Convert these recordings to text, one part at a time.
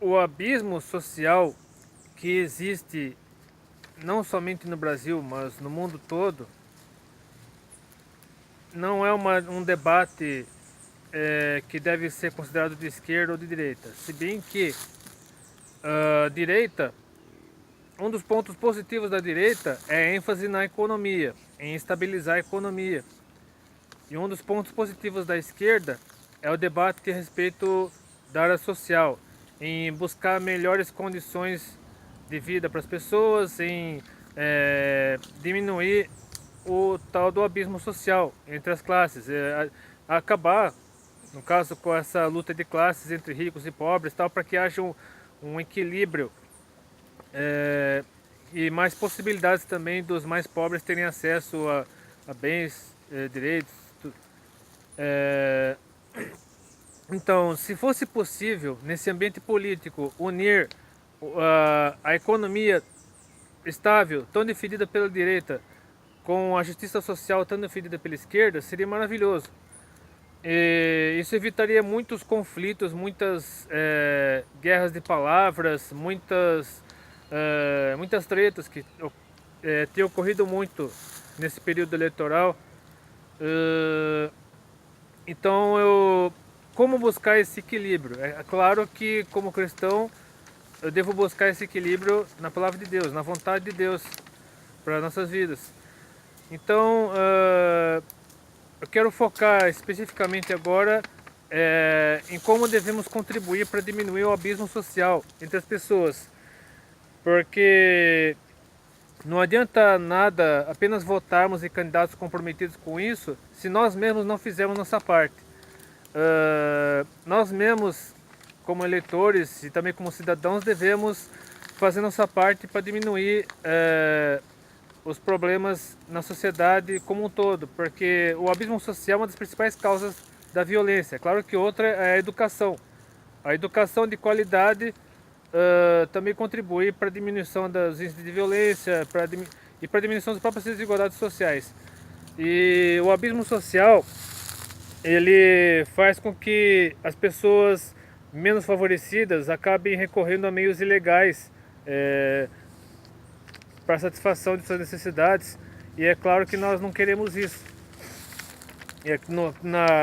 o abismo social que existe não somente no Brasil, mas no mundo todo, não é um debate que deve ser considerado de esquerda ou de direita. Se bem que a direita, um dos pontos positivos da direita é a ênfase na economia, em estabilizar a economia. E um dos pontos positivos da esquerda é o debate a respeito da área social, em buscar melhores condições de vida para as pessoas, em diminuir o tal do abismo social entre as classes, acabar, no caso, com essa luta de classes entre ricos e pobres, tal, para que haja um equilíbrio e mais possibilidades também dos mais pobres terem acesso a bens, direitos. É, então, se fosse possível, nesse ambiente político, unir a economia estável, tão defendida pela direita, com a justiça social tão defendida pela esquerda, seria maravilhoso. E isso evitaria muitos conflitos, muitas guerras de palavras, muitas tretas que têm ocorrido muito nesse período eleitoral. Eh, então, como buscar esse equilíbrio? É claro que, como cristão, eu devo buscar esse equilíbrio na palavra de Deus, na vontade de Deus para nossas vidas. Então, eu quero focar especificamente agora em como devemos contribuir para diminuir o abismo social entre as pessoas. Porque não adianta nada apenas votarmos em candidatos comprometidos com isso se nós mesmos não fizermos nossa parte. Nós mesmos, como eleitores e também como cidadãos, devemos fazer nossa parte para diminuir os problemas na sociedade como um todo, porque o abismo social é uma das principais causas da violência. Claro que outra é a educação. A educação de qualidade também contribui para a diminuição dos índices de violência e para a diminuição das próprias desigualdades sociais. E o abismo social, ele faz com que as pessoas menos favorecidas acabem recorrendo a meios ilegais para a satisfação de suas necessidades. E é claro que nós não queremos isso.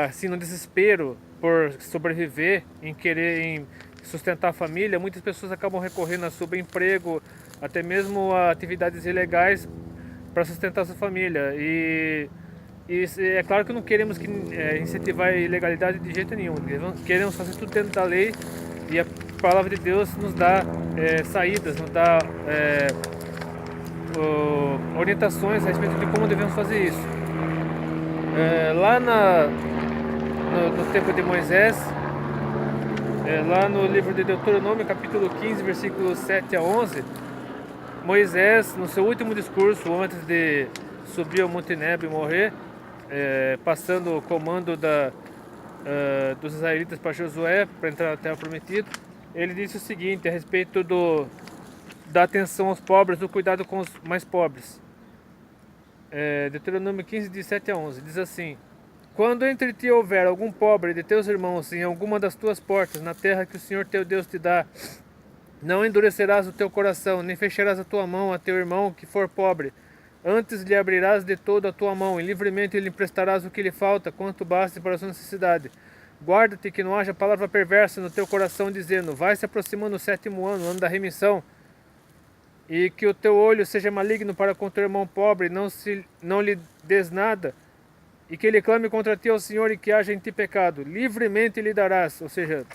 Assim, no desespero por sobreviver, em sustentar a família, muitas pessoas acabam recorrendo a subemprego, até mesmo a atividades ilegais para sustentar sua família. E é claro que não queremos incentivar a ilegalidade de jeito nenhum. Queremos fazer tudo dentro da lei e a palavra de Deus nos dá saídas, nos dá orientações a respeito de como devemos fazer isso. Lá no tempo de Moisés, lá no livro de Deuteronômio, capítulo 15, versículos 7 a 11, Moisés, no seu último discurso, antes de subir ao Monte Nebo e morrer, passando o comando dos israelitas para Josué, para entrar na Terra Prometida, ele disse o seguinte a respeito da atenção aos pobres, do cuidado com os mais pobres. Deuteronômio 15, de 7 a 11, diz assim: Quando entre ti houver algum pobre de teus irmãos em alguma das tuas portas, na terra que o Senhor teu Deus te dá, não endurecerás o teu coração, nem fecharás a tua mão a teu irmão que for pobre. Antes lhe abrirás de todo a tua mão, e livremente lhe emprestarás o que lhe falta, quanto baste para a sua necessidade. Guarda-te que não haja palavra perversa no teu coração, dizendo: Vai se aproximando o 7º ano, ano da remissão, e que o teu olho seja maligno para com teu irmão pobre, não lhe des nada, e que ele clame contra ti ao Senhor e que haja em ti pecado. Livremente lhe darás, ou seja,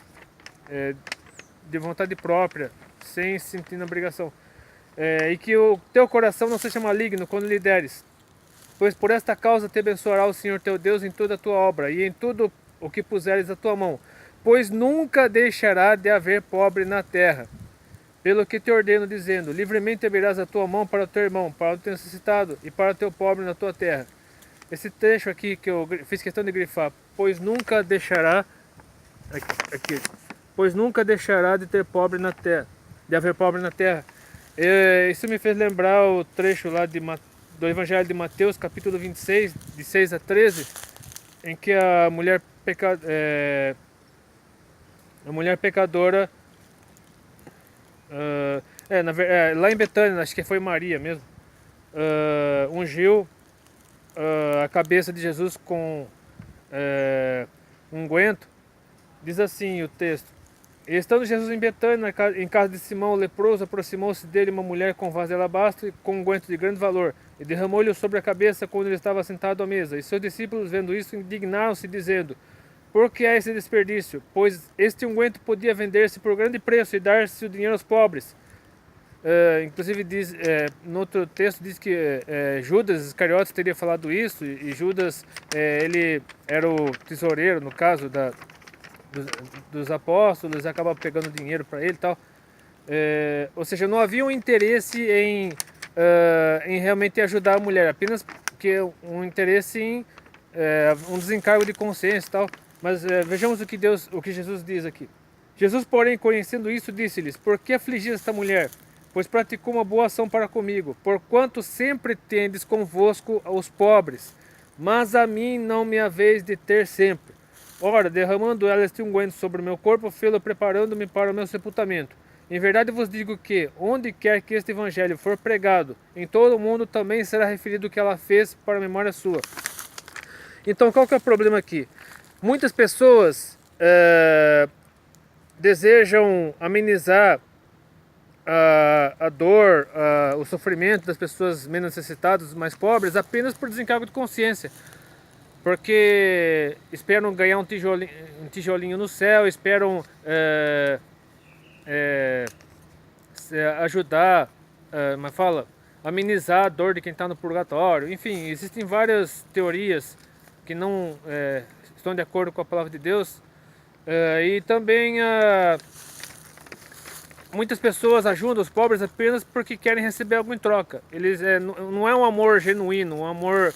de vontade própria, sem sentir na obrigação. E que o teu coração não seja maligno quando lhe deres, pois por esta causa te abençoará o Senhor teu Deus em toda a tua obra e em tudo o que puseres a tua mão, pois nunca deixará de haver pobre na terra. Pelo que te ordeno, dizendo: livremente abrirás a tua mão para o teu irmão, para o teu necessitado e para o teu pobre na tua terra. Esse trecho aqui que eu fiz questão de grifar, pois nunca deixará, aqui, pois nunca deixará de ter pobre na terra, de haver pobre na terra. Isso me fez lembrar o trecho lá do Evangelho de Mateus, capítulo 26, de 6 a 13, em que a mulher pecadora Lá em Betânia, acho que foi Maria mesmo, ungiu a cabeça de Jesus com unguento. Diz assim o texto: estando Jesus em Betânia, em casa de Simão o leproso, aproximou-se dele uma mulher com vaso de alabastro e com unguento de grande valor, e derramou-lhe sobre a cabeça quando ele estava sentado à mesa. E seus discípulos, vendo isso, indignaram-se, dizendo: por que há esse desperdício? Pois este unguento podia vender-se por grande preço e dar-se o dinheiro aos pobres. Inclusive diz, no outro texto diz que Judas Iscariotes teria falado isso, e Judas ele era o tesoureiro, no caso dos apóstolos, acaba pegando dinheiro para ele e tal. Ou seja, não havia um interesse em realmente ajudar a mulher, apenas que um interesse em um desencargo de consciência e tal. Mas vejamos o que Jesus diz aqui. Jesus, porém, conhecendo isso, disse-lhes: por que afligir esta mulher? Pois praticou uma boa ação para comigo, porquanto sempre tendes convosco os pobres, mas a mim não me haveis de ter sempre. Ora, derramando ela este unguento sobre o meu corpo, fê-lo preparando-me para o meu sepultamento. Em verdade vos digo que, onde quer que este evangelho for pregado, em todo o mundo também será referido o que ela fez para a memória sua. Então, qual que é o problema aqui? Muitas pessoas desejam amenizar a dor, o sofrimento das pessoas menos necessitadas, mais pobres, apenas por desencargo de consciência. Porque esperam ganhar um tijolinho no céu, esperam ajudar, mas fala, amenizar a dor de quem está no purgatório. Enfim, existem várias teorias que não estão de acordo com a palavra de Deus. E também muitas pessoas ajudam os pobres apenas porque querem receber algo em troca. Não é um amor genuíno, um amor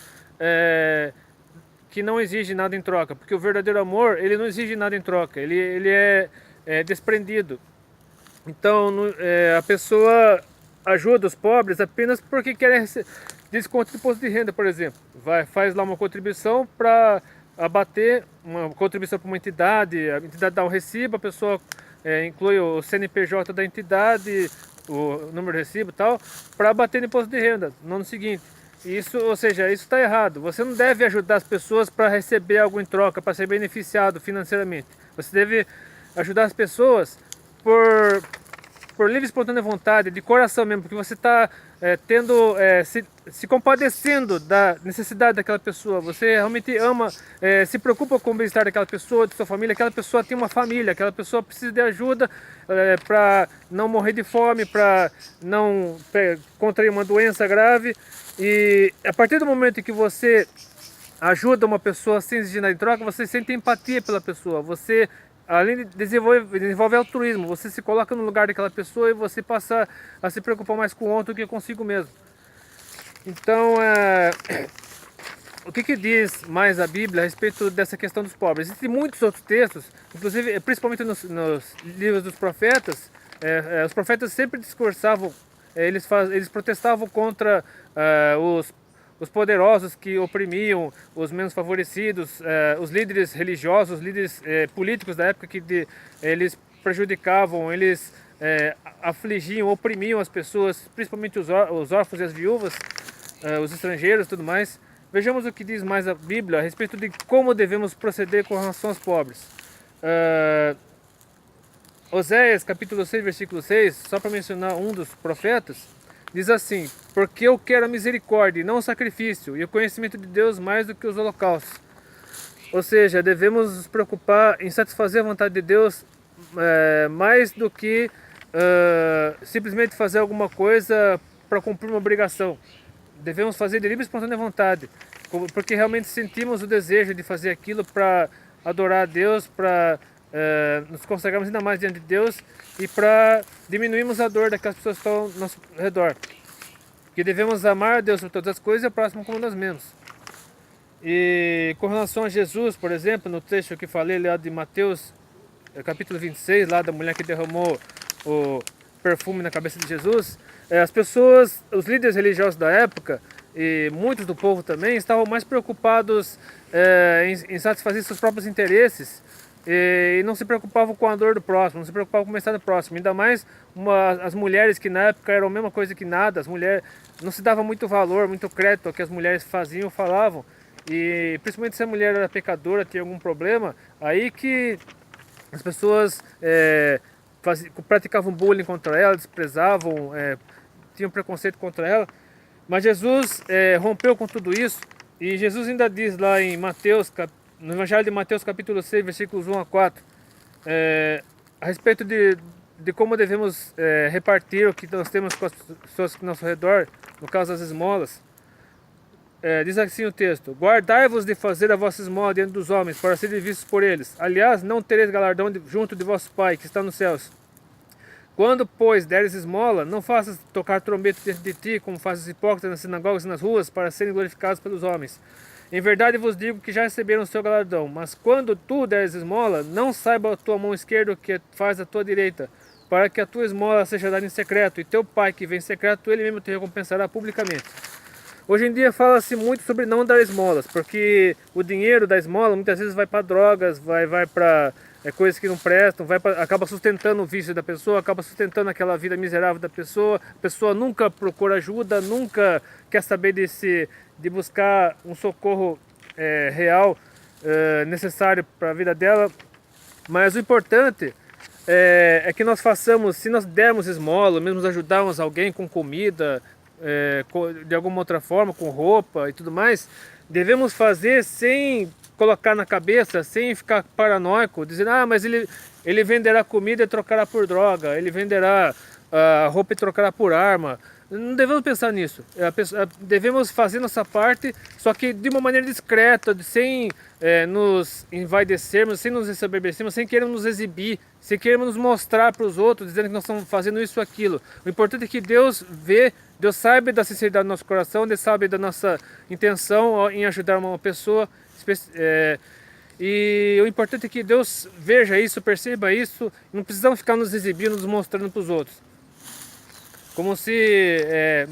que não exige nada em troca, porque o verdadeiro amor, ele não exige nada em troca, ele é desprendido. Então a pessoa ajuda os pobres apenas porque quer desconto de imposto de renda, por exemplo. Faz lá uma contribuição para abater, uma contribuição para uma entidade, a entidade dá um recibo, a pessoa inclui o CNPJ da entidade, o número de recibo e tal, para abater no imposto de renda no ano seguinte. Isso, ou seja, isso está errado. Você não deve ajudar as pessoas para receber algo em troca, para ser beneficiado financeiramente. Você deve ajudar as pessoas por livre e espontânea vontade, de coração mesmo, porque você está se compadecendo da necessidade daquela pessoa. Você realmente ama, se preocupa com o bem-estar daquela pessoa, de sua família. Aquela pessoa tem uma família, aquela pessoa precisa de ajuda para não morrer de fome, para não contrair uma doença grave. E a partir do momento em que você ajuda uma pessoa sem exigir nada em troca, você sente empatia pela pessoa. Você, além de desenvolve altruísmo, você se coloca no lugar daquela pessoa e você passa a se preocupar mais com o outro do que consigo mesmo. Então, o que diz mais a Bíblia a respeito dessa questão dos pobres? Existem muitos outros textos, inclusive, principalmente nos livros dos profetas. Os profetas sempre discursavam, eles protestavam contra os poderosos que oprimiam os menos favorecidos, os líderes religiosos, os líderes políticos da época que eles prejudicavam, eles afligiam, oprimiam as pessoas, principalmente os órfãos e as viúvas, os estrangeiros e tudo mais. Vejamos o que diz mais a Bíblia a respeito de como devemos proceder com relação aos pobres. Oséias capítulo 6, versículo 6, só para mencionar um dos profetas, diz assim: porque eu quero a misericórdia e não o sacrifício, e o conhecimento de Deus mais do que os holocaustos. Ou seja, devemos nos preocupar em satisfazer a vontade de Deus mais do que simplesmente fazer alguma coisa para cumprir uma obrigação. Devemos fazer de livre e espontânea vontade, porque realmente sentimos o desejo de fazer aquilo para adorar a Deus, para nos consagrarmos ainda mais diante de Deus e para diminuirmos a dor daquelas pessoas que estão ao nosso redor. Que devemos amar a Deus sobre todas as coisas e o próximo como nós mesmos. E com relação a Jesus, por exemplo, no texto que falei lá de Mateus, capítulo 26, lá da mulher que derramou o perfume na cabeça de Jesus, as pessoas, os líderes religiosos da época e muitos do povo também estavam mais preocupados em satisfazer seus próprios interesses e não se preocupavam com a dor do próximo, não se preocupavam com o bem-estar do próximo. Ainda mais as mulheres que na época eram a mesma coisa que nada, as mulheres não se dava muito valor, muito crédito ao que as mulheres faziam, falavam. E principalmente se a mulher era pecadora, tinha algum problema, aí que as pessoas praticavam bullying contra ela, desprezavam, tinham preconceito contra ela. Mas Jesus rompeu com tudo isso. E Jesus ainda diz lá em Mateus, no Evangelho de Mateus capítulo 6, versículos 1 a 4, a respeito de como devemos repartir o que nós temos com as pessoas ao nosso redor, no caso das esmolas. Diz assim o texto: guardai-vos de fazer a vossa esmola diante dos homens, para serem vistos por eles. Aliás, não tereis galardão junto de vosso Pai, que está nos céus. Quando, pois, deres esmola, não faças tocar trombeta diante de ti, como fazem os hipócritas nas sinagogas e nas ruas, para serem glorificados pelos homens. Em verdade vos digo que já receberam o seu galardão. Mas quando tu deres esmola, não saiba a tua mão esquerda o que faz a tua direita, para que a tua esmola seja dada em secreto, e teu Pai que vem em secreto, ele mesmo te recompensará publicamente. Hoje em dia fala-se muito sobre não dar esmolas, porque o dinheiro da esmola muitas vezes vai para drogas, vai para coisas que não prestam, acaba sustentando o vício da pessoa, acaba sustentando aquela vida miserável da pessoa. A pessoa nunca procura ajuda, nunca quer saber de buscar um socorro real, necessário para a vida dela. Mas o importante é que nós façamos, se nós dermos esmola, mesmo ajudarmos alguém com comida, de alguma outra forma, com roupa e tudo mais, devemos fazer sem colocar na cabeça, sem ficar paranoico, dizendo, mas ele venderá comida e trocará por droga, ele venderá roupa e trocará por arma. Não devemos pensar nisso. Devemos fazer nossa parte, só que de uma maneira discreta, sem nos envaidecermos, sem nos ensoberbecermos, sem querer nos exibir, sem querer nos mostrar para os outros, dizendo que nós estamos fazendo isso ou aquilo. O importante é que Deus vê, Deus sabe da sinceridade do nosso coração, Deus sabe da nossa intenção em ajudar uma pessoa. E o importante é que Deus veja isso, perceba isso. Não precisamos ficar nos exibindo, nos mostrando para os outros. Como se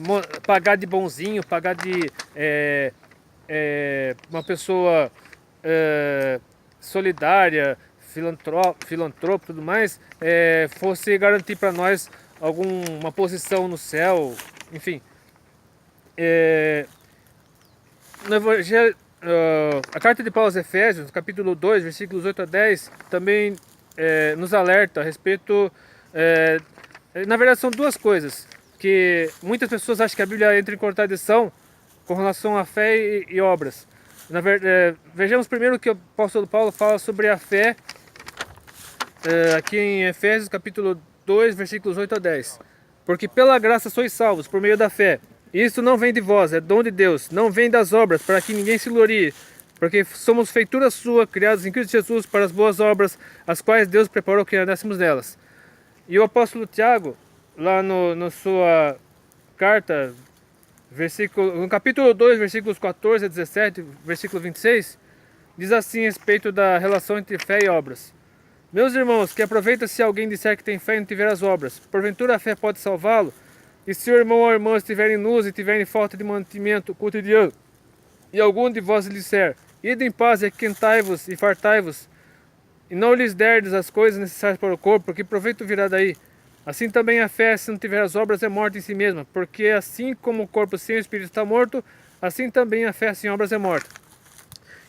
pagar de bonzinho, pagar de uma pessoa solidária, filantropo e tudo mais, fosse garantir para nós alguma posição no céu, enfim. No Evangelho, a carta de Paulo aos Efésios, capítulo 2, versículos 8 a 10, também nos alerta a respeito. Na verdade, são duas coisas que muitas pessoas acham que a Bíblia entra em contradição com relação à fé e obras. Vejamos primeiro o que o apóstolo Paulo fala sobre a fé aqui em Efésios capítulo 2, versículos 8 a 10. Porque pela graça sois salvos por meio da fé. Isso não vem de vós, é dom de Deus, não vem das obras, para que ninguém se glorie. Porque somos feitura sua, criados em Cristo Jesus para as boas obras, as quais Deus preparou que andássemos nelas. E o apóstolo Tiago, lá na sua carta, no capítulo 2, versículos 14 a 17, versículo 26, diz assim a respeito da relação entre fé e obras. Meus irmãos, que aproveita se alguém disser que tem fé e não tiver as obras. Porventura a fé pode salvá-lo? E se o irmão ou a irmã estiverem nus e tiverem falta de mantimento cotidiano, e algum de vós lhe disser, ide em paz e aquentai-vos e fartai-vos, e não lhes derdes as coisas necessárias para o corpo, que proveito virá daí? Assim também a fé, se não tiver as obras, é morta em si mesma, porque assim como o corpo sem o espírito está morto, assim também a fé sem obras é morta.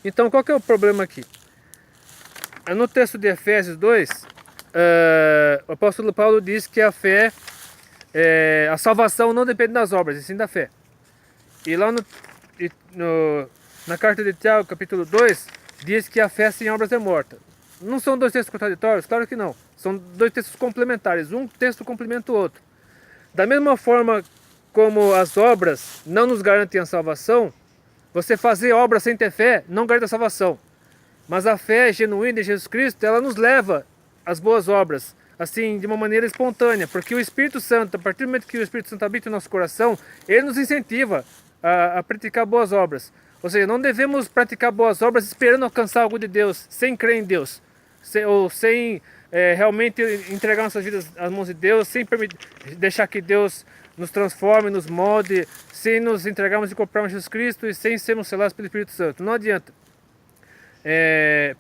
Então, qual que é o problema aqui? No texto de Efésios 2, o apóstolo Paulo diz que a fé, a salvação não depende das obras, e sim da fé. E lá na carta de Tiago, capítulo 2, diz que a fé sem obras é morta. Não são dois textos contraditórios? Claro que não. São dois textos complementares. Um texto complementa o outro. Da mesma forma como as obras não nos garantem a salvação, você fazer obras sem ter fé não garante a salvação. Mas a fé genuína em Jesus Cristo, ela nos leva às boas obras, assim, de uma maneira espontânea. Porque o Espírito Santo, a partir do momento que o Espírito Santo habita no nosso coração, ele nos incentiva a praticar boas obras. Ou seja, não devemos praticar boas obras esperando alcançar algo de Deus, sem crer em Deus, ou sem realmente entregar nossas vidas às mãos de Deus, sem deixar que Deus nos transforme, nos molde, sem nos entregarmos e comprarmos Jesus Cristo e sem sermos selados pelo Espírito Santo. Não adianta.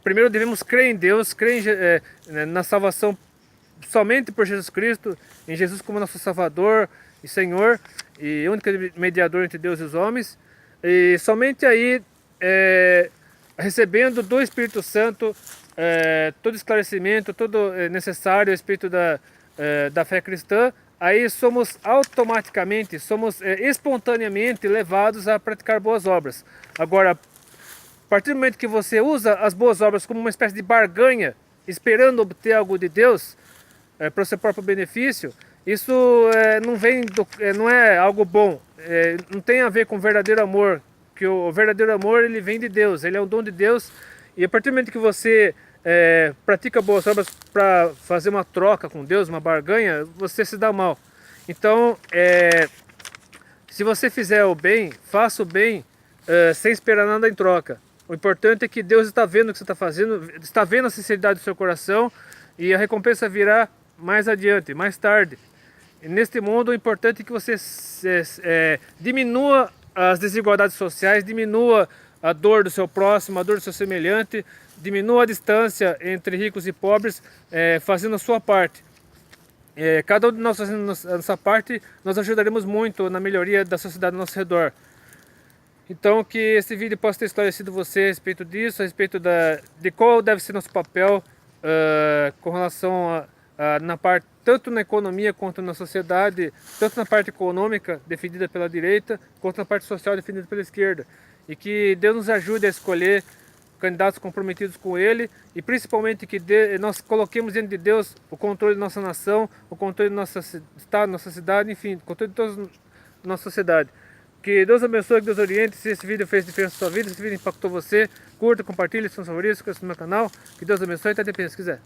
primeiro devemos crer em Deus, crer na salvação somente por Jesus Cristo, em Jesus como nosso Salvador e Senhor, e único mediador entre Deus e os homens, e somente aí, recebendo do Espírito Santo todo esclarecimento, todo necessário a respeito da fé cristã, aí somos automaticamente, espontaneamente levados a praticar boas obras. Agora, a partir do momento que você usa as boas obras como uma espécie de barganha, esperando obter algo de Deus para o seu próprio benefício, isso não é algo bom, não tem a ver com o verdadeiro amor, que o verdadeiro amor ele vem de Deus, ele é um dom de Deus, e a partir do momento que você pratica boas obras para fazer uma troca com Deus, uma barganha, você se dá mal. Então, se você fizer o bem, faça o bem sem esperar nada em troca. O importante é que Deus está vendo o que você está fazendo, está vendo a sinceridade do seu coração, e a recompensa virá mais adiante, mais tarde. E neste mundo, o importante é que você diminua as desigualdades sociais, diminua a dor do seu próximo, a dor do seu semelhante, diminua a distância entre ricos e pobres, fazendo a sua parte. Cada um de nós fazendo a nossa parte, nós ajudaremos muito na melhoria da sociedade ao nosso redor. Então, que esse vídeo possa ter esclarecido você a respeito disso, a respeito de qual deve ser nosso papel com relação na parte, tanto na economia quanto na sociedade, tanto na parte econômica defendida pela direita, quanto na parte social defendida pela esquerda. E que Deus nos ajude a escolher candidatos comprometidos com Ele, e principalmente que nós coloquemos diante de Deus o controle da nossa nação, o controle do nosso estado, nossa cidade, enfim, o controle de toda a nossa sociedade. Que Deus abençoe, que Deus oriente. Se esse vídeo fez diferença na sua vida, se esse vídeo impactou você, curta, compartilhe, se são favoritos, inscreva-se no meu canal. Que Deus abençoe e até depois, se quiser.